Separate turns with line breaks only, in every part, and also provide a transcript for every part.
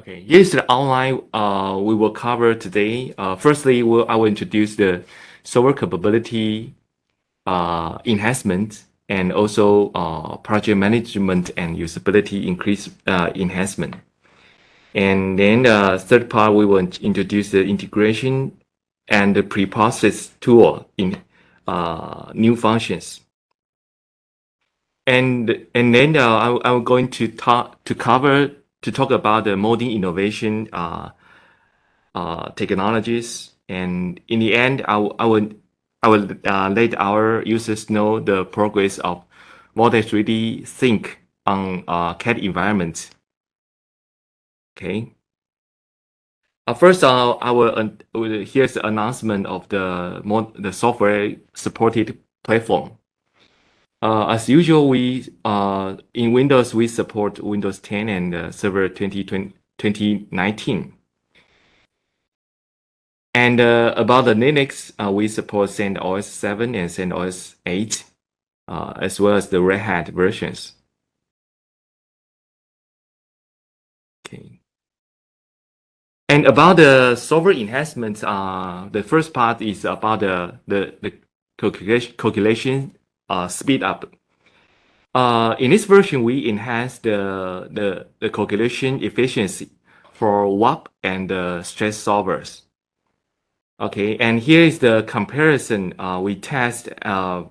Okay, here's the outline we will cover today. Firstly, I will introduce the software capability enhancement and also project management and usability increase enhancement. And then the third part, we will introduce the integration and the pre-process tool in new functions. And then I'm going to talk about the molding innovation technologies, and in the end, I will let our users know the progress of Moldex3D Think on CAD environments. Okay. First, here's the announcement of the software supported platform. As usual, we in Windows we support Windows 10 and Server 2019. And about the Linux, we support CentOS 7 and CentOS 8, as well as the Red Hat versions. Okay. And about the software enhancements, the first part is about the calculation speed up. In this version, we enhance the calculation efficiency for WAP and stress solvers. Okay, and here is the comparison we test on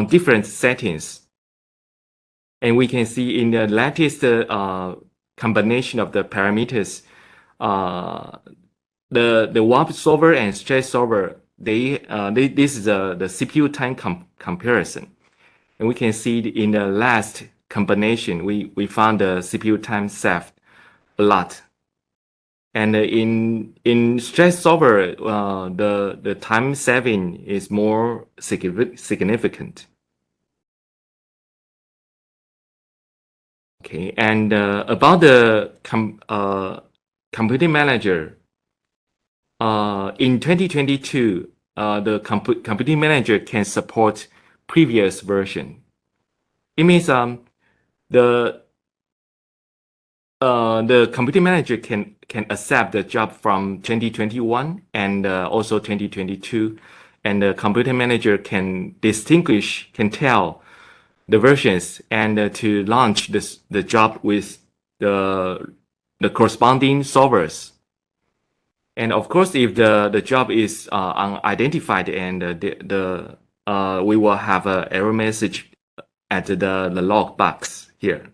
different settings. And we can see in the latest combination of the parameters, the WAP solver and stress solver, this is the CPU time comparison. And we can see in the last combination, we found the CPU time saved a lot. And in stress solver, the time saving is more significant. Okay, and about the computing manager, in 2022, the computing manager can support previous version. It means the computing manager can accept the job from 2021 and also 2022, and the computing manager can tell the versions and to launch the job with the corresponding solvers. And of course, if the job is unidentified and we will have an error message at the log box here.